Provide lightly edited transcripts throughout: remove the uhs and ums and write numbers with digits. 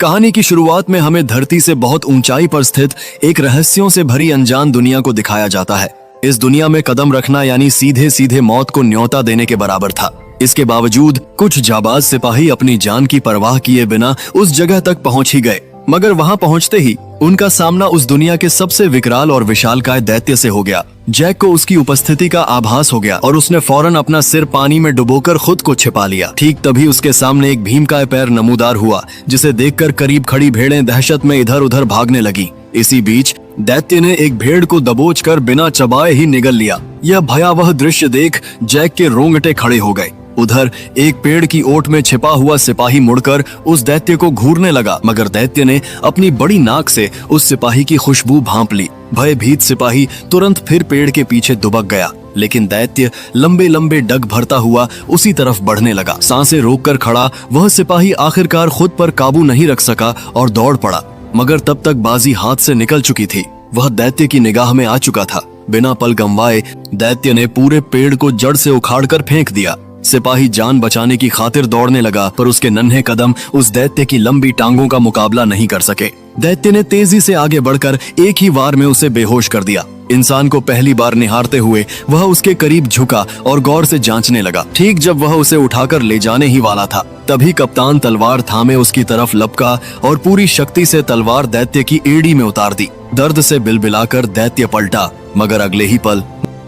कहानी की शुरुआत में हमें धरती से बहुत ऊंचाई पर स्थित एक रहस्यों से भरी अनजान दुनिया को दिखाया जाता है। इस दुनिया में कदम रखना यानी सीधे सीधे मौत को न्योता देने के बराबर था। इसके बावजूद कुछ जाबाज सिपाही अपनी जान की परवाह किए बिना उस जगह तक पहुंच ही गए, मगर वहां पहुंचते ही उनका सामना उस दुनिया के सबसे विकराल और विशालकाय दैत्य से हो गया। जैक को उसकी उपस्थिति का आभास हो गया और उसने फौरन अपना सिर पानी में डुबोकर खुद को छिपा लिया। ठीक तभी उसके सामने एक भीमकाय पैर नमूदार हुआ, जिसे देखकर करीब खड़ी भेड़ें दहशत में इधर उधर भागने लगी। इसी बीच दैत्य ने एक भेड़ को दबोचकर बिना चबाए ही निगल लिया। यह भयावह दृश्य देख जैक के रोंगटे खड़े हो गए। उधर एक पेड़ की ओट में छिपा हुआ सिपाही मुड़कर उस दैत्य को घूरने लगा, मगर दैत्य ने अपनी बड़ी नाक से उस सिपाही की खुशबू भांप ली। भयभीत सिपाही तुरंत फिर पेड़ के पीछे दुबक गया, लेकिन दैत्य लंबे लंबे डग भरता हुआ उसी तरफ बढ़ने लगा। सांसें रोककर खड़ा वह सिपाही आखिरकार खुद पर काबू नहीं रख सका और दौड़ पड़ा, मगर तब तक बाजी हाथ से निकल चुकी थी। वह दैत्य की निगाह में आ चुका था। बिना पल गंवाए दैत्य ने पूरे पेड़ को जड़ से उखाड़कर फेंक दिया। सिपाही जान बचाने की खातिर दौड़ने लगा, पर उसके नन्हे कदम उस दैत्य की लंबी टांगों का मुकाबला नहीं कर सके। दैत्य ने तेजी से आगे बढ़कर एक ही वार में उसे बेहोश कर दिया। इंसान को पहली बार निहारते हुए वह उसके करीब झुका और गौर से जांचने लगा। ठीक जब वह उसे उठाकर ले जाने ही वाला था, तभी कप्तान तलवार थामे उसकी तरफ लपका और पूरी शक्ति से तलवार दैत्य की एड़ी में उतार दी। दर्द से बिलबिलाकर दैत्य पलटा, मगर अगले ही पल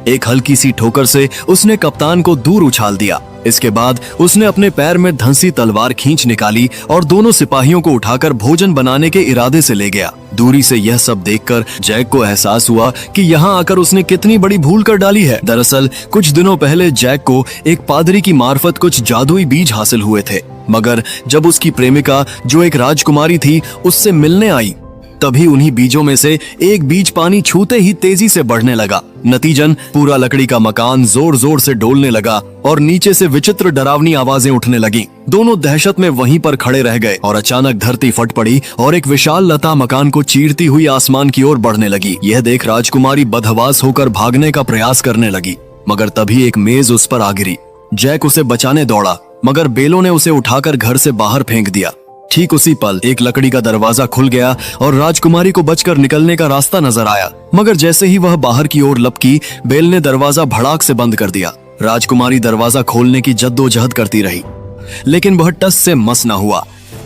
एक हल्की सी ठोकर से उसने कप्तान को दूर उछाल दिया। इसके बाद उसने अपने पैर में धंसी तलवार खींच निकाली और दोनों सिपाहियों को उठाकर भोजन बनाने के इरादे से ले गया। दूरी से यह सब देखकर जैक को एहसास हुआ कि यहाँ आकर उसने कितनी बड़ी भूल कर डाली है। दरअसल कुछ दिनों पहले जैक को एक पादरी की मार्फत कुछ जादुई बीज हासिल हुए थे, मगर जब उसकी प्रेमिका जो एक राजकुमारी थी उससे मिलने आई, तभी उन्हीं बीजों में से एक बीज पानी छूते ही तेजी से बढ़ने लगा। नतीजन पूरा लकड़ी का मकान जोर जोर से डोलने लगा और नीचे से विचित्र डरावनी आवाजें उठने लगी। दोनों दहशत में वहीं पर खड़े रह गए और अचानक धरती फट पड़ी और एक विशाल लता मकान को चीरती हुई आसमान की ओर बढ़ने लगी। यह देख राजकुमारी बदहवास होकर भागने का प्रयास करने लगी, मगर तभी एक मेज उस पर आ गिरी। जैक उसे बचाने दौड़ा, मगर बेलों ने उसे उठाकर घर से बाहर फेंक दिया। ठीक उसी पल एक लकड़ी का दरवाजा खुल गया और राजकुमारी को बचकर निकलने का रास्ता नजर आया, मगर जैसे ही वह बाहर की ओर लपकी, बेल ने दरवाजा भड़ाक से बंद कर दिया। राजकुमारी दरवाजा खोलने की जद्दोजहद करती रही, लेकिन वह टस से मस न हुआ।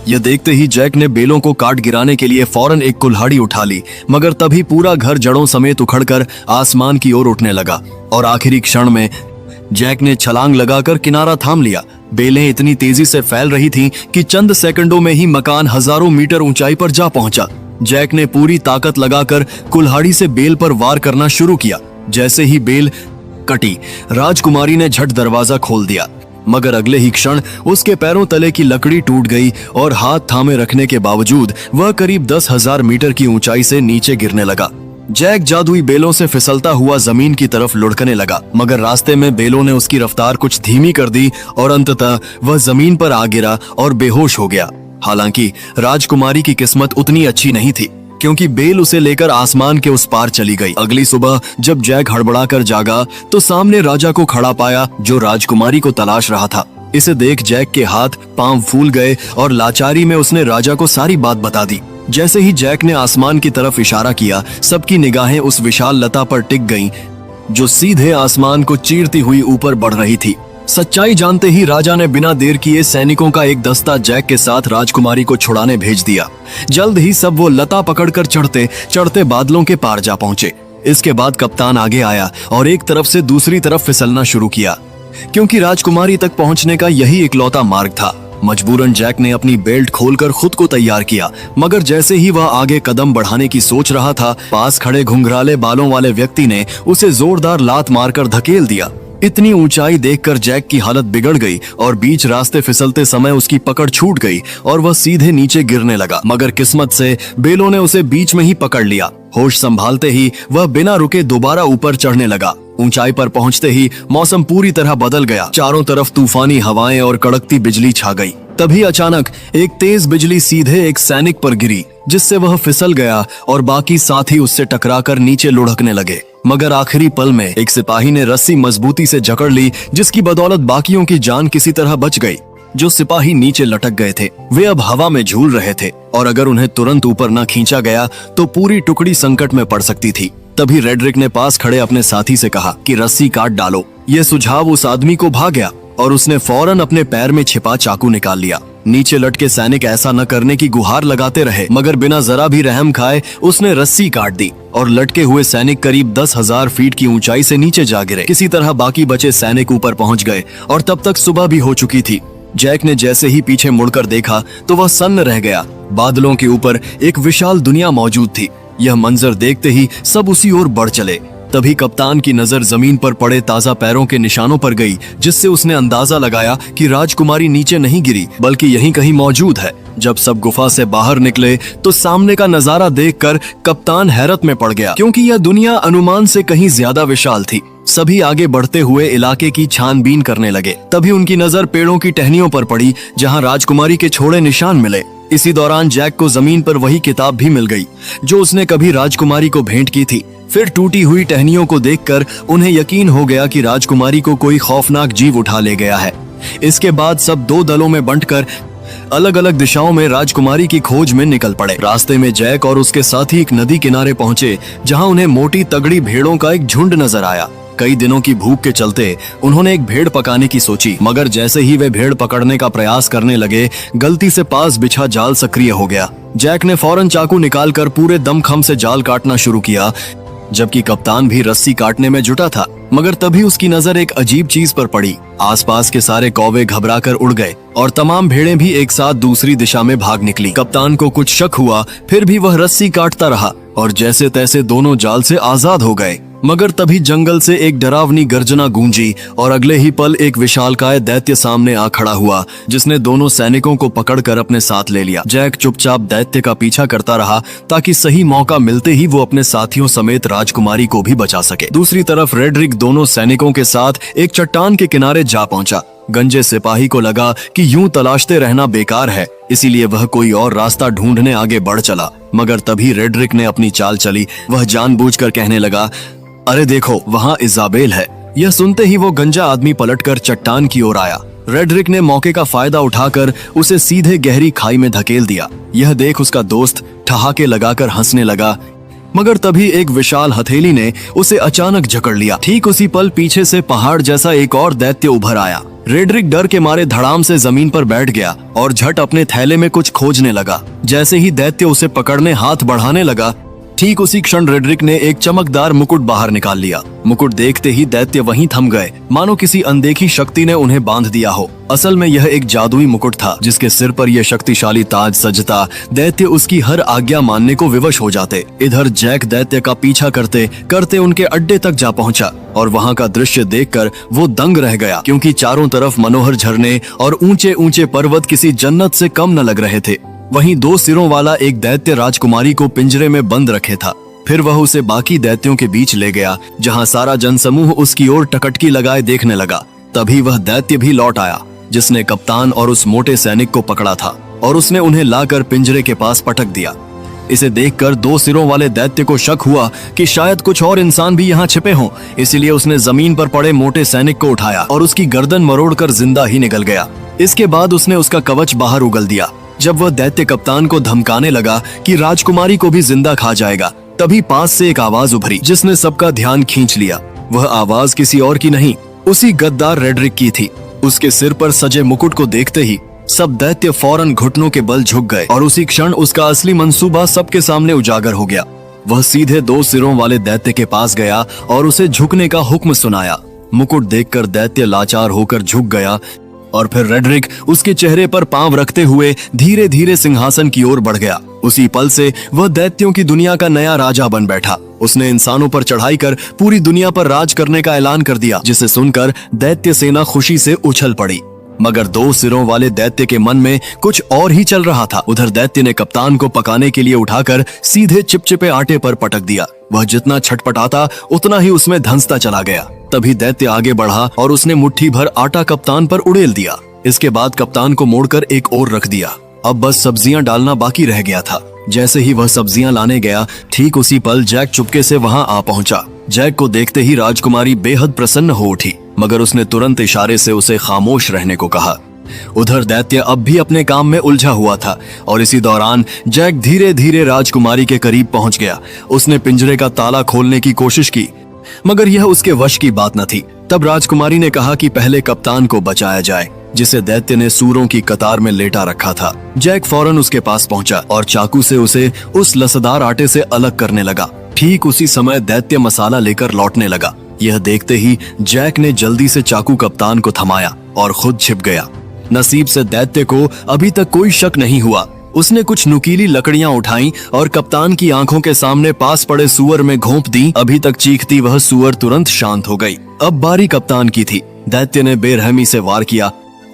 यह देखते ही जैक ने बेलों को काट गिराने के लिए फौरन एक कुल्हाड़ी उठा ली, मगर तभी पूरा घर जड़ों समेत उखड़कर आसमान की ओर उठने लगा और आखिरी क्षण में जैक ने छलांग लगाकर किनारा थाम लिया। बेलें इतनी तेजी से फैल रही थीं कि चंद सेकंडों में ही मकान हजारों मीटर ऊंचाई पर जा पहुंचा। जैक ने पूरी ताकत लगाकर कुल्हाड़ी से बेल पर वार करना शुरू किया। जैसे ही बेल कटी, राजकुमारी ने झट दरवाजा खोल दिया, मगर अगले ही क्षण उसके पैरों तले की लकड़ी टूट गई और हाथ थामे रखने के बावजूद वह करीब 10,000 मीटर की ऊंचाई से नीचे गिरने लगा। जैक जादुई बेलों से फिसलता हुआ जमीन की तरफ लुढ़कने लगा, मगर रास्ते में बेलों ने उसकी रफ्तार कुछ धीमी कर दी और अंततः वह जमीन पर आ गिरा और बेहोश हो गया। हालांकि राजकुमारी की किस्मत उतनी अच्छी नहीं थी, क्योंकि बेल उसे लेकर आसमान के उस पार चली गई। अगली सुबह जब जैक हड़बड़ाकर जागा तो सामने राजा को खड़ा पाया, जो राजकुमारी को तलाश रहा था। इसे देख जैक के हाथ पांव फूल गए और लाचारी में उसने राजा को सारी बात बता दी। जैसे ही जैक ने आसमान की तरफ इशारा किया, सबकी निगाहें उस विशाल लता पर टिक गईं, जो सीधे आसमान को चीरती हुई ऊपर बढ़ रही थी। सच्चाई जानते ही राजा ने बिना देर किए सैनिकों का एक दस्ता जैक के साथ राजकुमारी को छुड़ाने भेज दिया। जल्द ही सब वो लता पकड़कर चढ़ते चढ़ते बादलों के पार जा पहुंचे। इसके बाद कप्तान आगे आया और एक तरफ से दूसरी तरफ फिसलना शुरू किया, क्योंकि राजकुमारी तक पहुंचने का यही इकलौता मार्ग था। मजबूरन जैक ने अपनी बेल्ट खोलकर खुद को तैयार किया, मगर जैसे ही वह आगे कदम बढ़ाने की सोच रहा था, पास खड़े घुंघराले बालों वाले व्यक्ति ने उसे जोरदार लात मारकर धकेल दिया। इतनी ऊंचाई देखकर जैक की हालत बिगड़ गई और बीच रास्ते फिसलते समय उसकी पकड़ छूट गई और वह सीधे नीचे गिरने लगा, मगर किस्मत से बेलों ने उसे बीच में ही पकड़ लिया। होश संभालते ही वह बिना रुके दोबारा ऊपर चढ़ने लगा। ऊंचाई पर पहुंचते ही मौसम पूरी तरह बदल गया। चारों तरफ तूफानी हवाएं और कड़कती बिजली छा गई। तभी अचानक एक तेज बिजली सीधे एक सैनिक पर गिरी, जिससे वह फिसल गया और बाकी साथी उससे टकराकर नीचे लुढ़कने लगे। मगर आखिरी पल में एक सिपाही ने रस्सी मजबूती से जकड़ ली, जिसकी बदौलत बाकियों की जान किसी तरह बच गई। जो सिपाही नीचे लटक गए थे वे अब हवा में झूल रहे थे और अगर उन्हें तुरंत ऊपर न खींचा गया तो पूरी टुकड़ी संकट में पड़ सकती थी। तभी रेड्रिक ने पास खड़े अपने साथी से कहा कि रस्सी काट डालो। यह सुझाव उस आदमी को भा गया और उसने फौरन अपने पैर में छिपा चाकू निकाल लिया। नीचे लटके सैनिक ऐसा न करने की गुहार लगाते रहे, मगर बिना जरा भी रहम खाए उसने रस्सी काट दी और लटके हुए सैनिक करीब 10,000 फीट की ऊंचाई से नीचे जा गिरे। किसी तरह बाकी बचे सैनिक ऊपर पहुंच गए और तब तक सुबह भी हो चुकी थी। जैक ने जैसे ही पीछे मुड़कर देखा तो वह सन्न रह गया। बादलों के ऊपर एक विशाल दुनिया मौजूद थी। यह मंजर देखते ही सब उसी ओर बढ़ चले। तभी कप्तान की नजर जमीन पर पड़े ताजा पैरों के निशानों पर गई, जिससे उसने अंदाजा लगाया कि राजकुमारी नीचे नहीं गिरी बल्कि यहीं कहीं मौजूद है। जब सब गुफा से बाहर निकले तो सामने का नजारा देखकर कप्तान हैरत में पड़ गया, क्योंकि यह दुनिया अनुमान से कहीं ज्यादा विशाल थी। सभी आगे बढ़ते हुए इलाके की छानबीन करने लगे। तभी उनकी नजर पेड़ों की टहनियों पर पड़ी जहां राजकुमारी के छोड़े निशान मिले। इसी दौरान जैक को जमीन पर वही किताब भी मिल गई जो उसने कभी राजकुमारी को भेंट की थी। फिर टूटी हुई टहनियों को देखकर उन्हें यकीन हो गया कि राजकुमारी को कोई खौफनाक जीव उठा ले गया है। इसके बाद सब दो दलों में बंटकर अलग अलग दिशाओं में राजकुमारी की खोज में निकल पड़े। रास्ते में जैक और उसके साथी एक नदी किनारे पहुंचे जहां उन्हें मोटी तगड़ी भेड़ों का एक झुंड नजर आया। कई दिनों की भूख के चलते उन्होंने एक भेड़ पकाने की सोची, मगर जैसे ही वे भेड़ पकड़ने का प्रयास करने लगे गलती से पास बिछा जाल सक्रिय हो गया। जैक ने फौरन चाकू निकालकर पूरे दमखम से जाल काटना शुरू किया, जबकि कप्तान भी रस्सी काटने में जुटा था। मगर तभी उसकी नजर एक अजीब चीज पर पड़ी। आसपास के सारे कौवे घबराकर उड़ गए और तमाम भेड़ें भी एक साथ दूसरी दिशा में भाग निकली। कप्तान को कुछ शक हुआ, फिर भी वह रस्सी काटता रहा और जैसे तैसे दोनों जाल से आजाद हो गए। मगर तभी जंगल से एक डरावनी गर्जना गूंजी और अगले ही पल एक विशालकाय दैत्य सामने आ खड़ा हुआ, जिसने दोनों सैनिकों को पकड़कर अपने साथ ले लिया। जैक चुपचाप दैत्य का पीछा करता रहा ताकि सही मौका मिलते ही वो अपने साथियों समेत राजकुमारी को भी बचा सके। दूसरी तरफ रेड्रिक दोनों सैनिकों के साथ एक चट्टान के किनारे जा पहुंचा। गंजे सिपाही को लगा कि यूं तलाशते रहना बेकार है, इसीलिए वह कोई और रास्ता ढूंढने आगे बढ़ चला। मगर तभी रेड्रिक ने अपनी चाल चली। वह जानबूझकर कहने लगा, अरे देखो वहाँ इजाबेल है। यह सुनते ही वो गंजा आदमी पलटकर चट्टान की ओर आया। रेड्रिक ने मौके का फायदा उठाकर उसे सीधे गहरी खाई में धकेल दिया। यह देख उसका दोस्त ठहाके लगाकर हंसने लगा, मगर तभी एक विशाल हथेली ने उसे अचानक जकड़ लिया। ठीक उसी पल पीछे से पहाड़ जैसा एक और दैत्य उभर आया। रेड्रिक डर के मारे धड़ाम से जमीन पर बैठ गया और झट अपने थैले में कुछ खोजने लगा। जैसे ही दैत्य उसे पकड़ने हाथ बढ़ाने लगा, ठीक उसी क्षण रेड्रिक ने एक चमकदार मुकुट बाहर निकाल लिया। मुकुट देखते ही दैत्य वहीं थम गए, मानो किसी अनदेखी शक्ति ने उन्हें बांध दिया हो। असल में यह एक जादुई मुकुट था जिसके सिर पर यह शक्तिशाली ताज सजता। दैत्य उसकी हर आज्ञा मानने को विवश हो जाते। इधर जैक दैत्य का पीछा करते करते उनके अड्डे तक जा पहुंचा और वहां का दृश्य देखकर वो दंग रह गया, क्योंकि चारों तरफ मनोहर झरने और ऊंचे ऊंचे पर्वत किसी जन्नत से कम न लग रहे थे। वहीं 2 सिरों वाला एक दैत्य राजकुमारी को पिंजरे में बंद रखे था। फिर वह उसे बाकी दैत्यों के बीच ले गया, जहां सारा जनसमूह उसकी ओर टकटकी लगाए देखने लगा। तभी वह दैत्य भी लौट आया, जिसने कप्तान और उस मोटे सैनिक को पकड़ा था और उसने उन्हें लाकर पिंजरे के पास पटक दिया। इसे देखकर 2 सिरों वाले दैत्य को शक हुआ कि शायद कुछ और इंसान भी यहाँ छिपे हों, इसीलिए उसने जमीन पर पड़े मोटे सैनिक को उठाया और उसकी गर्दन मरोड़कर जिंदा ही निकल गया। इसके बाद उसने उसका कवच बाहर उगल दिया। जब वह दैत्य कप्तान को धमकाने लगा कि राजकुमारी को भी जिंदा खा जाएगा, तभी पास से एक आवाज उभरी जिसने सबका ध्यान खींच लिया। वह आवाज किसी और की नहीं, उसी गद्दार रेड्रिक की थी। उसके सिर पर सजे मुकुट को देखते ही सब दैत्य फौरन घुटनों के बल झुक गए और उसी क्षण उसका असली मंसूबा सबके सामने उजागर हो गया। वह सीधे 2 सिरों वाले दैत्य के पास गया और उसे झुकने का हुक्म सुनाया। मुकुट देखकर दैत्य लाचार होकर झुक गया और फिर रेड्रिक उसके चेहरे पर पांव रखते हुए धीरे धीरे सिंहासन की ओर बढ़ गया। उसी पल से वह दैत्यों की दुनिया का नया राजा बन बैठा। उसने इंसानों पर चढ़ाई कर पूरी दुनिया पर राज करने का ऐलान कर दिया, जिसे सुनकर दैत्य सेना खुशी से उछल पड़ी। मगर 2 सिरों वाले दैत्य के मन में कुछ और ही चल रहा था। उधर दैत्य ने कप्तान को पकाने के लिए उठाकर सीधे चिपचिपे आटे पर पटक दिया। वह जितना छटपटाता उतना ही उसमें धंसता चला गया। तभी दैत्य आगे बढ़ा और उसने मुट्ठी भर आटा कप्तान पर उड़ेल दिया। इसके बाद कप्तान को मोड़कर एक ओर रख दिया। अब बस सब्जियां डालना बाकी रह गया था। जैसे ही वह सब्जियां लाने गया, ठीक उसी पल जैक चुपके से वहां आ पहुंचा। जैक को देखते ही राजकुमारी बेहद प्रसन्न हो उठी, मगर उसने तुरंत इशारे से उसे खामोश रहने को कहा। उधर दैत्य अब भी अपने काम में उलझा हुआ था और इसी दौरान जैक धीरे धीरे राजकुमारी के करीब पहुंच गया। उसने पिंजरे का ताला खोलने की कोशिश की, मगर यह उसके वश की बात न थी। तब राजकुमारी ने कहा कि पहले कप्तान को बचाया जाए, जिसे दैत्य ने सूरों की कतार में लेटा रखा था। जैक फौरन उसके पास पहुंचा और चाकू से उसे उस लसदार आटे से अलग करने लगा। ठीक उसी समय दैत्य मसाला लेकर लौटने लगा। यह देखते ही जैक ने जल्दी से चाकू कप्तान को थमाया और खुद छिप गया। नसीब से दैत्य को अभी तक कोई शक नहीं हुआ। उसने कुछ नुकीली लकड़ियां उठाई और कप्तान की आंखों के सामने पास पड़े सुअर में घोंप दी। अभी तक चीखती वह सुअर तुरंत शांत हो गई। अब बारी कप्तान की थी। दैत्य ने बेरहमी से वार किया,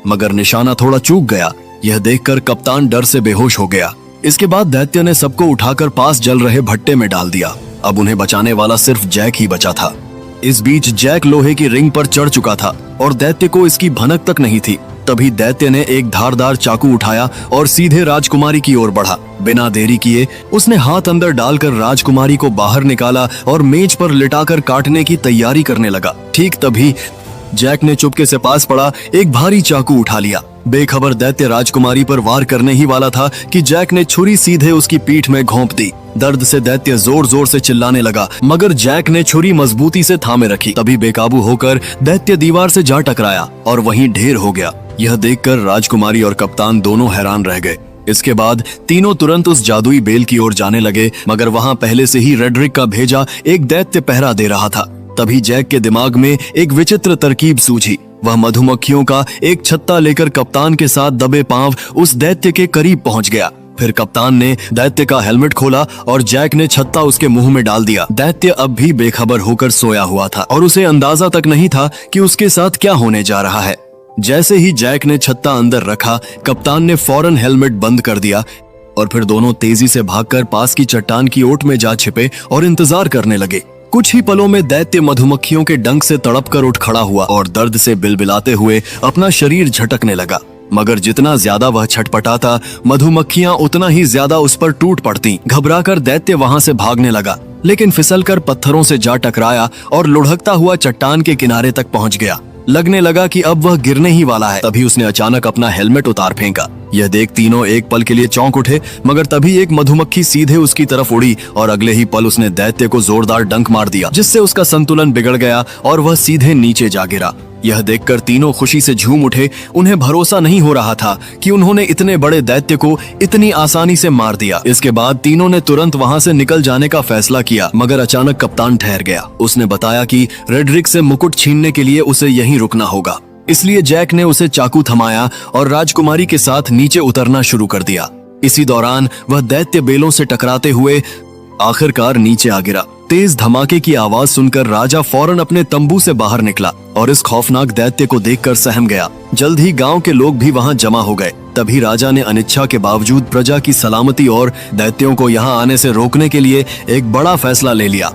मगर निशाना थोड़ा चूक गया। यह देखकर कप्तान डर से बेहोश हो गया। इसके बाद दैत्य ने सबको उठाकर पास जल रहे भट्टे में डाल दिया। अब उन्हें बचाने वाला सिर्फ जैक ही बचा था। इस बीच जैक लोहे की रिंग पर चढ़ चुका था और दैत्य को इसकी भनक तक नहीं थी। तभी दैत्य ने एक धारदार चाकू उठाया और सीधे राजकुमारी की ओर बढ़ा। बिना देरी किए उसने हाथ अंदर डालकर राजकुमारी को बाहर निकाला और मेज पर लिटाकर काटने की तैयारी करने लगा। ठीक तभी जैक ने चुपके से पास पड़ा एक भारी चाकू उठा लिया। बेखबर दैत्य राजकुमारी पर वार करने ही वाला था कि जैक ने छुरी सीधे उसकी पीठ में घोंप दी। दर्द से दैत्य जोर जोर से चिल्लाने लगा, मगर जैक ने छुरी मजबूती से थामे रखी। तभी बेकाबू होकर दैत्य दीवार से जा टकराया और वहीं ढेर हो गया। यह देखकर राजकुमारी और कप्तान दोनों हैरान रह गए। इसके बाद तीनों तुरंत उस जादुई बेल की ओर जाने लगे, मगर वहां पहले से ही रेड्रिक का भेजा एक दैत्य पहरा दे रहा था। तभी जैक के दिमाग में एक विचित्र तरकीब सूझी। वह मधुमक्खियों का एक छत्ता लेकर कप्तान के साथ दबे पांव उस दैत्य के करीब पहुंच गया। फिर कप्तान ने दैत्य का हेलमेट खोला और जैक ने छत्ता उसके मुंह में डाल दिया। दैत्य अब भी बेखबर होकर सोया हुआ था और उसे अंदाजा तक नहीं था कि उसके साथ क्या होने जा रहा है। जैसे ही जैक ने छत्ता अंदर रखा, कप्तान ने फौरन हेलमेट बंद कर दिया और फिर दोनों तेजी से भागकर पास की चट्टान की ओट में जा छिपे और इंतजार करने लगे। कुछ ही पलों में दैत्य मधुमक्खियों के डंक से तड़प कर उठ खड़ा हुआ और दर्द से बिलबिलाते हुए अपना शरीर झटकने लगा। मगर जितना ज्यादा वह छटपटाता, मधुमक्खियां उतना ही ज्यादा उस पर टूट पड़ती। घबराकर दैत्य वहां से भागने लगा, लेकिन फिसलकर पत्थरों से जा टकराया और लुढ़कता हुआ चट्टान के किनारे तक पहुंच गया। लगने लगा कि अब वह गिरने ही वाला है। तभी उसने अचानक अपना हेलमेट उतार फेंका। यह देख तीनों एक पल के लिए चौंक उठे, मगर तभी एक मधुमक्खी सीधे उसकी तरफ उड़ी और अगले ही पल उसने दैत्य को जोरदार डंक मार दिया, जिससे उसका संतुलन बिगड़ गया और वह सीधे नीचे जा गिरा। यह देखकर तीनों खुशी से झूम उठे। उन्हें भरोसा नहीं हो रहा था कि उन्होंने इतने बड़े दैत्य को इतनी आसानी से मार दिया। इसके बाद तीनों ने तुरंत वहां से निकल जाने का फैसला किया, मगर अचानक कप्तान ठहर गया। उसने बताया कि रेड्रिक से मुकुट छीनने के लिए उसे यहीं रुकना होगा। इसलिए जैक ने उसे चाकू थमाया और राजकुमारी के साथ नीचे उतरना शुरू कर दिया। इसी दौरान वह दैत्य बेलों से टकराते हुए आखिरकार नीचे आ गिरा। तेज धमाके की आवाज सुनकर राजा फौरन अपने तंबू से बाहर निकला और इस खौफनाक दैत्य को देखकर सहम गया। जल्द ही गांव के लोग भी वहां जमा हो गए। तभी राजा ने अनिच्छा के बावजूद प्रजा की सलामती और दैत्यों को यहां आने से रोकने के लिए एक बड़ा फैसला ले लिया।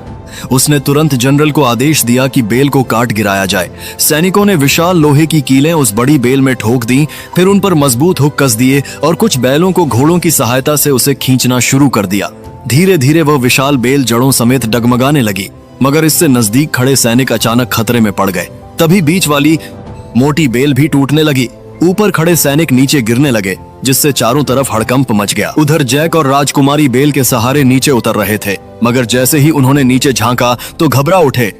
उसने तुरंत जनरल को आदेश दिया कि बेल को काट गिराया जाए। सैनिकों ने विशाल लोहे की कीलें उस बड़ी बेल में ठोक दी, फिर उन पर मजबूत हुक कस दिए और कुछ बैलों को घोड़ों की सहायता से उसे खींचना शुरू कर दिया। धीरे धीरे वह विशाल बेल जड़ों समेत डगमगाने लगी, मगर इससे नजदीक खड़े सैनिक अचानक खतरे में पड़ गए। तभी बीच वाली मोटी बेल भी टूटने लगी। ऊपर खड़े सैनिक नीचे गिरने लगे, जिससे चारों तरफ हड़कंप मच गया। उधर जैक और राजकुमारी बेल के सहारे नीचे उतर रहे थे, मगर जैसे ही उन्होंने नीचे झांका तो घबरा उठे,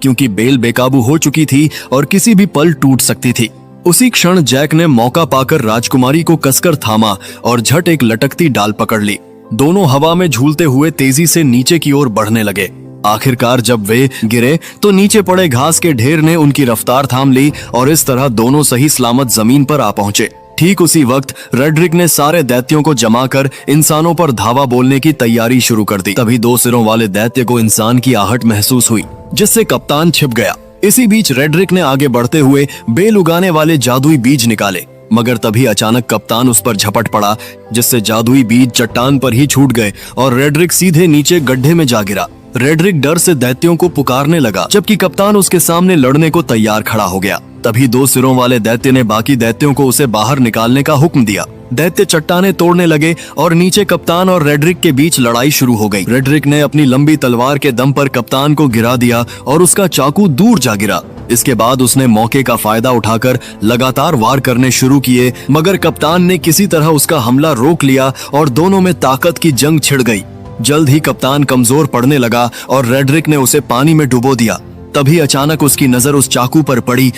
क्योंकि बेल बेकाबू हो चुकी थी और किसी भी पल टूट सकती थी। उसी क्षण जैक ने मौका पाकर राजकुमारी को कसकर थामा और झट एक लटकती डाल पकड़ ली। दोनों हवा में झूलते हुए तेजी से नीचे की ओर बढ़ने लगे। आखिरकार जब वे गिरे तो नीचे पड़े घास के ढेर ने उनकी रफ्तार थाम ली और इस तरह दोनों सही सलामत जमीन पर आ पहुंचे। ठीक उसी वक्त रेड्रिक ने सारे दैत्यों को जमा कर इंसानों पर धावा बोलने की तैयारी शुरू कर दी। तभी दो सिरों वाले दैत्य को इंसान की आहट महसूस हुई, जिससे कप्तान छिप गया। इसी बीच रेड्रिक ने आगे बढ़ते हुए बेल उगाने वाले जादुई बीज निकाले, मगर तभी अचानक कप्तान उस पर झपट पड़ा, जिससे जादुई बीज चट्टान पर ही छूट गए और रेड्रिक सीधे नीचे गड्ढे में जा गिरा। रेड्रिक डर से दैत्यों को पुकारने लगा, जबकि कप्तान उसके सामने लड़ने को तैयार खड़ा हो गया। तभी दो सिरों वाले दैत्य ने बाकी दैत्यों को उसे बाहर निकालने का हुक्म दिया। दैत्य चट्टाने तोड़ने लगे और नीचे कप्तान और रेड्रिक के बीच लड़ाई शुरू हो गई। रेड्रिक ने अपनी लंबी तलवार के दम पर कप्तान को गिरा दिया और उसका चाकू दूर जा गिरा। इसके बाद उसने मौके का फायदा उठाकर लगातार वार करने शुरू किए, मगर कप्तान ने किसी तरह उसका हमला रोक लिया और दोनों में ताकत की जंग छिड़ गई। जल्द ही कप्तान कमजोर पड़ने लगा और रेड्रिक ने उसे पानी में डुबो दिया। तभी अचानक उसकी नजर उस चाकू पर पड़ी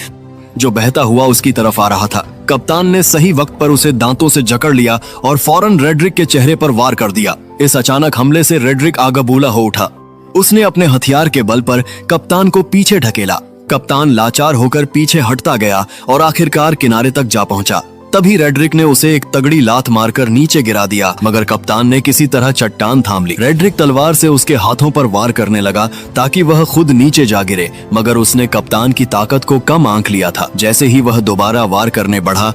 जो बहता हुआ उसकी तरफ आ रहा था। कप्तान ने सही वक्त पर उसे दांतों से जकड़ लिया और फौरन रेड्रिक के चेहरे पर वार कर दिया। इस अचानक हमले से रेड्रिक आगाबूला हो उठा। उसने अपने हथियार के बल पर कप्तान को पीछे ढकेला। कप्तान लाचार होकर पीछे हटता गया और आखिरकार किनारे तक जा पहुंचा। तभी रेड्रिक ने उसे एक तगड़ी लात मारकर नीचे गिरा दिया, मगर कप्तान ने किसी तरह चट्टान थाम ली। रेड्रिक तलवार से उसके हाथों पर वार करने लगा ताकि वह खुद नीचे जा गिरे, मगर उसने कप्तान की ताकत को कम आंक लिया था। जैसे ही वह दोबारा वार करने बढ़ा,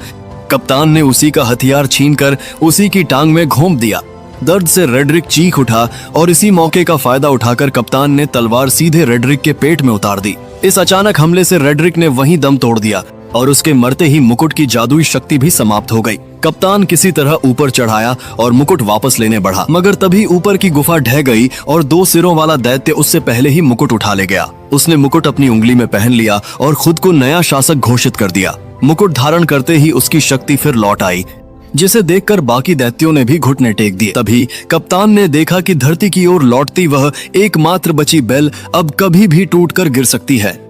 कप्तान ने उसी का हथियार छीनकर उसी की टांग में घोंप दिया। दर्द से रेड्रिक चीख उठा और इसी मौके का फायदा उठाकर कप्तान ने तलवार सीधे रेड्रिक के पेट में उतार दी। इस अचानक हमले से रेड्रिक ने वहीं दम तोड़ दिया और उसके मरते ही मुकुट की जादुई शक्ति भी समाप्त हो गई। कप्तान किसी तरह ऊपर चढ़ाया और मुकुट वापस लेने बढ़ा, मगर तभी ऊपर की गुफा ढह गई और 2 सिरों वाला दैत्य उससे पहले ही मुकुट उठा ले गया। उसने मुकुट अपनी उंगली में पहन लिया और खुद को नया शासक घोषित कर दिया। मुकुट धारण करते ही उसकी शक्ति फिर लौट आई, जिसे देखकर बाकी दैत्यों ने भी घुटने टेक दिए। तभी कप्तान ने देखा कि धरती की ओर लौटती वह एकमात्र बची बेल अब कभी भी टूटकर गिर सकती है।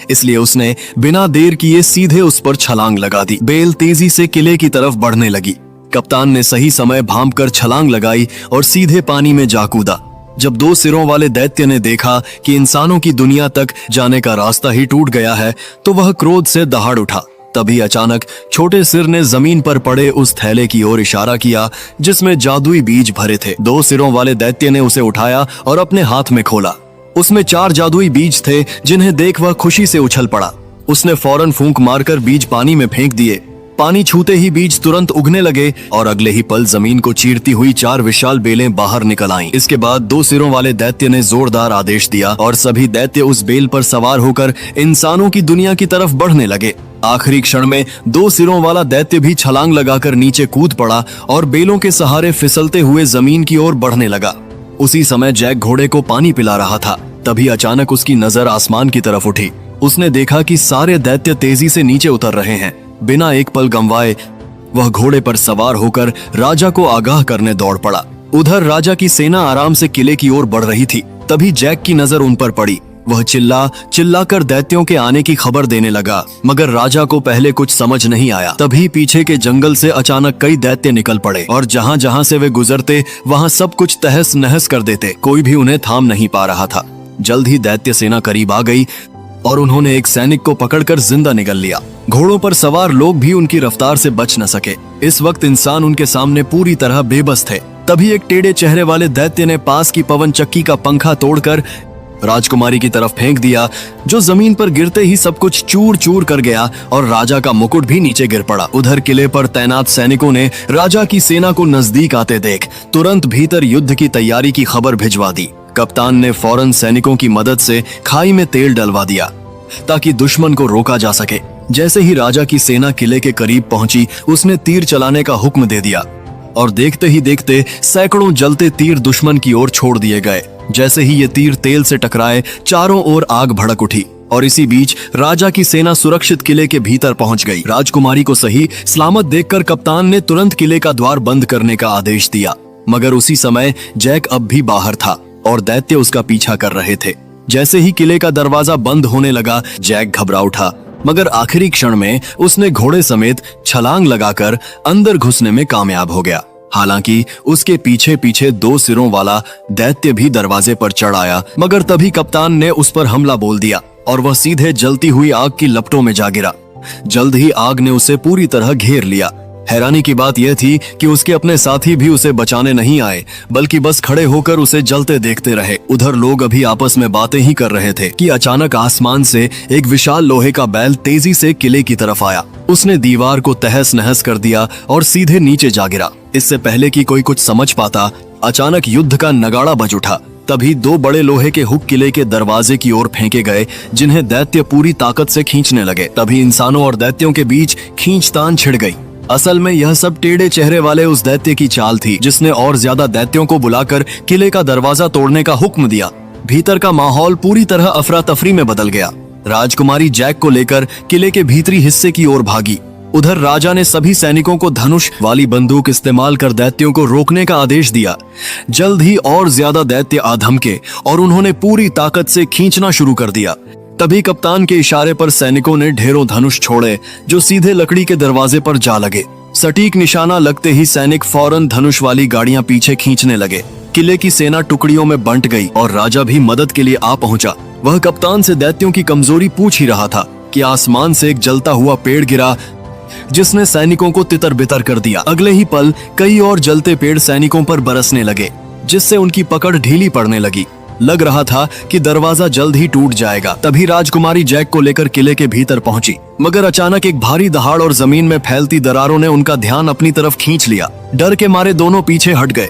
इसलिए उसने बिना देर किए सीधे उस पर छलांग लगा दी। बेल तेजी से किले की तरफ बढ़ने लगी। कप्तान ने सही समय भांप छलांग लगाई और सीधे पानी में जा कूदा। जब 2 सिरों वाले दैत्य ने देखा कि इंसानों की दुनिया तक जाने का रास्ता ही टूट गया है, तो वह क्रोध से दहाड़ उठा। तभी अचानक छोटे सिर ने जमीन पर पड़े उस थैले की ओर इशारा किया जिसमें जादुई बीज भरे थे। 2 सिरों वाले दैत्य ने उसे उठाया और अपने हाथ में खोला। उसमें 4 जादुई बीज थे, जिन्हें देख वह खुशी से उछल पड़ा। उसने फौरन फूंक मारकर बीज पानी में फेंक दिए। पानी छूते ही बीज तुरंत उगने लगे और अगले ही पल जमीन को चीरती हुई 4 विशाल बेलें बाहर निकल आईं। इसके बाद 2 सिरों वाले दैत्य ने जोरदार आदेश दिया और सभी दैत्य उस बेल पर सवार होकर इंसानों की दुनिया की तरफ बढ़ने लगे। आखिरी क्षण में 2 सिरों वाला दैत्य भी छलांग लगाकर नीचे कूद पड़ा और बेलों के सहारे फिसलते हुए जमीन की ओर बढ़ने लगा। उसी समय जैक घोड़े को पानी पिला रहा था। तभी अचानक उसकी नजर आसमान की तरफ उठी। उसने देखा कि सारे दैत्य तेजी से नीचे उतर रहे हैं। बिना एक पल गंवाए वह घोड़े पर सवार होकर राजा को आगाह करने दौड़ पड़ा। उधर राजा की सेना आराम से किले की ओर बढ़ रही थी। तभी जैक की नजर उन पर पड़ी। वह चिल्लाकर दैत्यों के आने की खबर देने लगा, मगर राजा को पहले कुछ समझ नहीं आया। तभी पीछे के जंगल से अचानक कई दैत्य निकल पड़े और जहां जहां से वे गुजरते वहां सब कुछ तहस नहस कर देते। कोई भी उन्हें थाम नहीं पा रहा था। जल्द ही दैत्य सेना करीब आ गई और उन्होंने एक सैनिक को पकड़कर जिंदा निगल लिया। घोड़ों पर सवार लोग भी उनकी रफ्तार से बच न सके। इस वक्त इंसान उनके सामने पूरी तरह बेबस थे। तभी एक टेढ़े चेहरे वाले दैत्य ने पास की पवन चक्की का पंखा तोड़कर राजकुमारी की तरफ फेंक दिया, जो जमीन पर गिरते ही सब कुछ चूर चूर कर गया और राजा का मुकुट भी नीचे गिर पड़ा। उधर किले पर तैनात सैनिकों ने राजा की सेना को नजदीक आते देख तुरंत भीतर युद्ध की तैयारी की खबर भिजवा दी। कप्तान ने फौरन सैनिकों की मदद से खाई में तेल डलवा दिया ताकि दुश्मन को रोका जा सके। जैसे ही राजा की सेना किले के करीब पहुंची, उसने तीर चलाने का हुक्म दे दिया और देखते ही देखते सैकड़ों जलते तीर दुश्मन की ओर छोड़ दिए गए। जैसे ही ये तीर तेल से टकराए, चारों ओर आग भड़क उठी और इसी बीच राजा की सेना सुरक्षित किले के भीतर पहुंच गई। राजकुमारी को सही सलामत देखकर कप्तान ने तुरंत किले का द्वार बंद करने का आदेश दिया, मगर उसी समय जैक अब भी बाहर था और दैत्य उसका पीछा कर रहे थे। जैसे ही किले का दरवाजा बंद होने लगा, जैक घबरा उठा, मगर आखिरी क्षण में उसने घोड़े समेत छलांग लगाकर अंदर घुसने में कामयाब हो गया। हालांकि उसके पीछे पीछे 2 सिरों वाला दैत्य भी दरवाजे पर चढ़ आया, मगर तभी कप्तान ने उस पर हमला बोल दिया और वह सीधे जलती हुई आग की लपटों में जा गिरा। जल्द ही आग ने उसे पूरी तरह घेर लिया। हैरानी की बात यह थी कि उसके अपने साथी भी उसे बचाने नहीं आए, बल्कि बस खड़े होकर उसे जलते देखते रहे। उधर लोग अभी आपस में बातें ही कर रहे थे कि अचानक आसमान से एक विशाल लोहे का बैल तेजी से किले की तरफ आया। उसने दीवार को तहस नहस कर दिया और सीधे नीचे जा गिरा। इससे पहले कि कोई कुछ समझ पाता, अचानक युद्ध का नगाड़ा बज उठा। तभी 2 बड़े लोहे के हुक किले के दरवाजे की ओर फेंके गए, जिन्हें दैत्य पूरी ताकत से खींचने लगे। तभी इंसानों और दैत्यों के बीच खींचतान छिड़ गई। असल में यह सब टेढ़े चेहरे वाले उस दैत्य की चाल थी, जिसने और ज्यादा दैत्यों को बुलाकर किले का दरवाजा तोड़ने का हुक्म दिया। भीतर का माहौल पूरी तरह अफरा तफरी में बदल गया। राजकुमारी जैक को लेकर किले के भीतरी हिस्से की ओर भागी। उधर राजा ने सभी सैनिकों को धनुष वाली बंदूक इस्तेमाल कर दैत्यों को रोकने का आदेश दिया। जल्द ही और ज्यादा दैत्य आ धमके और उन्होंने पूरी ताकत से खींचना शुरू कर दिया। तभी कप्तान के इशारे पर सैनिकों ने ढेरों धनुष छोड़े जो सीधे लकड़ी के दरवाजे पर जा लगे। सटीक निशाना लगते ही सैनिक फौरन धनुष वाली गाड़ियां पीछे खींचने लगे। किले की सेना टुकड़ियों में बंट गई और राजा भी मदद के लिए आ पहुंचा। वह कप्तान से दैत्यों की कमजोरी पूछ ही रहा था कि आसमान से एक जलता हुआ पेड़ गिरा जिसने सैनिकों को तितर बितर कर दिया। अगले ही पल कई और जलते पेड़ सैनिकों पर बरसने लगे जिससे उनकी पकड़ ढीली पड़ने लगी। लग रहा था कि दरवाजा जल्द ही टूट जाएगा। तभी राजकुमारी जैक को लेकर किले के भीतर पहुंची, मगर अचानक एक भारी दहाड़ और जमीन में फैलती दरारों ने उनका ध्यान अपनी तरफ खींच लिया। डर के मारे दोनों पीछे हट गए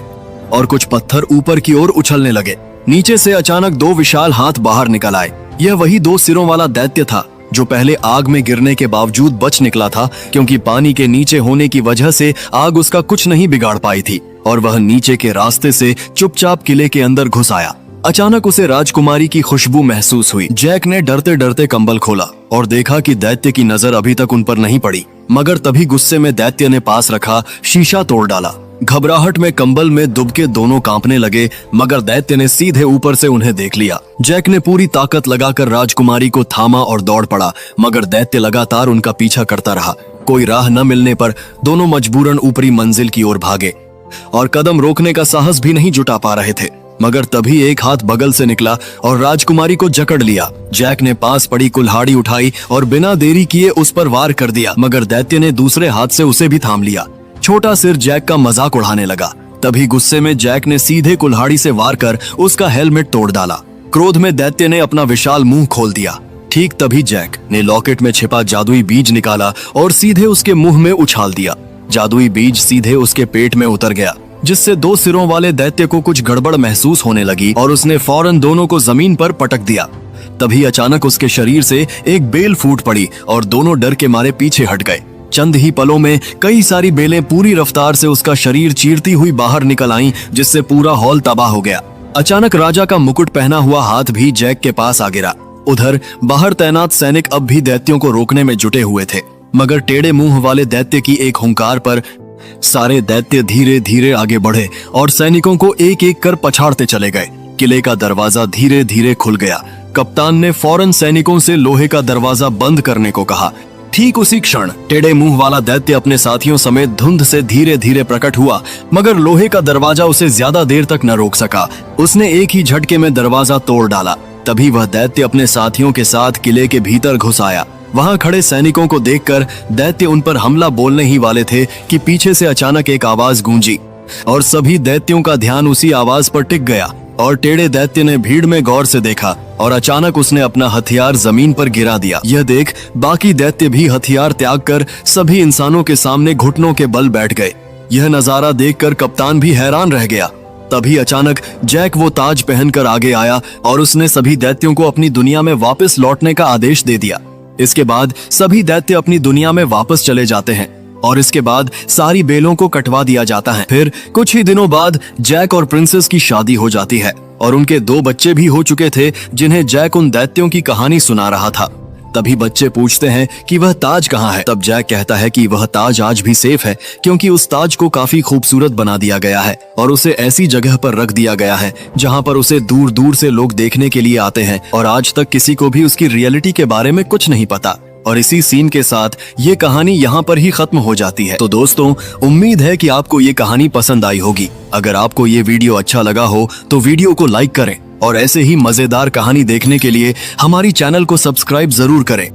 और कुछ पत्थर ऊपर की ओर उछलने लगे। नीचे से अचानक दो विशाल हाथ बाहर निकल आए। यह वही दो सिरों वाला दैत्य था जो पहले आग में गिरने के बावजूद बच निकला था, क्योंकि पानी के नीचे होने की वजह से आग उसका कुछ नहीं बिगाड़ पाई थी और वह नीचे के रास्ते से चुपचाप किले के अंदर घुस आया। अचानक उसे राजकुमारी की खुशबू महसूस हुई। जैक ने डरते डरते कंबल खोला और देखा कि दैत्य की नजर अभी तक उन पर नहीं पड़ी, मगर तभी गुस्से में दैत्य ने पास रखा शीशा तोड़ डाला। घबराहट में कंबल में दुबके दोनों कांपने लगे, मगर दैत्य ने सीधे ऊपर से उन्हें देख लिया। जैक ने पूरी ताकत लगाकर राजकुमारी को थामा और दौड़ पड़ा, मगर दैत्य लगातार उनका पीछा करता रहा। कोई राह न मिलने पर दोनों मजबूरन ऊपरी मंजिल की ओर भागे और कदम रोकने का साहस भी नहीं जुटा पा रहे थे। मगर तभी एक हाथ बगल से निकला और राजकुमारी को जकड़ लिया। जैक ने पास पड़ी कुल्हाड़ी उठाई और बिना देरी किए उस पर वार कर दिया, मगर दैत्य ने दूसरे हाथ से उसे भी थाम लिया। छोटा सिर जैक का मजाक उड़ाने लगा। तभी गुस्से में जैक ने सीधे कुल्हाड़ी से वार कर उसका हेलमेट तोड़ डाला। क्रोध में दैत्य ने अपना विशाल मुंह खोल दिया। ठीक तभी जैक ने लॉकेट में छिपा जादुई बीज निकाला और सीधे उसके मुंह में उछाल दिया। जादुई बीज सीधे उसके पेट में उतर गया, जिससे दो सिरों वाले दैत्य को कुछ गड़बड़ महसूस होने लगी और उसने फौरन दोनों को जमीन पर पटक दिया। तभी अचानक उसके शरीर से एक बेल फूट पड़ी और दोनों डर के मारे पीछे हट गए। चंद ही पलों में कई सारी बेलें पूरी रफ्तार से उसका शरीर चीरती हुई बाहर निकल आईं, जिससे पूरा हॉल तबाह हो गया। अचानक राजा का मुकुट पहना हुआ हाथ भी जैक के पास आ गिरा। उधर बाहर तैनात सैनिक अब भी दैत्यों को रोकने में जुटे हुए थे, मगर टेढ़े मुंह वाले दैत्य की एक हुंकार पर सारे दैत्य धीरे धीरे आगे बढ़े और सैनिकों को एक एक कर पछाड़ते चले गए। किले का दरवाजा धीरे धीरे खुल गया। कप्तान ने फौरन सैनिकों से लोहे का दरवाजा बंद करने को कहा। ठीक उसी क्षण टेढ़े मुंह वाला दैत्य अपने साथियों समेत धुंध से धीरे धीरे प्रकट हुआ, मगर लोहे का दरवाजा उसे ज्यादा देर तक न रोक सका। उसने एक ही झटके में दरवाजा तोड़ डाला। तभी वह दैत्य अपने साथियों के साथ किले के भीतर घुस आया। वहां खड़े सैनिकों को देखकर दैत्य उन पर हमला बोलने ही वाले थे कि पीछे से अचानक एक आवाज गूंजी और सभी दैत्यों का ध्यान उसी आवाज पर टिक गया। और टेढ़े दैत्य ने भीड़ में गौर से देखा और अचानक उसने अपना हथियार जमीन पर गिरा दिया। यह देख बाकी दैत्य भी हथियार त्याग कर सभी इंसानों के सामने घुटनों के बल बैठ गए। यह नजारा देखकर कप्तान भी हैरान रह गया। तभी अचानक जैक वो ताज पहनकर आगे आया और उसने सभी दैत्यों को अपनी दुनिया में वापस लौटने का आदेश दे दिया। इसके बाद सभी दैत्य अपनी दुनिया में वापस चले जाते हैं और इसके बाद सारी बेलों को कटवा दिया जाता है। फिर कुछ ही दिनों बाद जैक और प्रिंसेस की शादी हो जाती है और उनके 2 बच्चे भी हो चुके थे, जिन्हें जैक उन दैत्यों की कहानी सुना रहा था। तभी बच्चे पूछते हैं कि वह ताज कहाँ है। तब जैक कहता है कि वह ताज आज भी सेफ है, क्योंकि उस ताज को काफी खूबसूरत बना दिया गया है और उसे ऐसी जगह पर रख दिया गया है जहाँ पर उसे दूर दूर से लोग देखने के लिए आते हैं और आज तक किसी को भी उसकी रियलिटी के बारे में कुछ नहीं पता। और इसी सीन के साथ ये कहानी यहाँ पर ही खत्म हो जाती है। तो दोस्तों, उम्मीद है कि आपको ये कहानी पसंद आई होगी। अगर आपको ये वीडियो अच्छा लगा हो तो वीडियो को लाइक करें और ऐसे ही मजेदार कहानी देखने के लिए हमारी चैनल को सब्सक्राइब जरूर करें।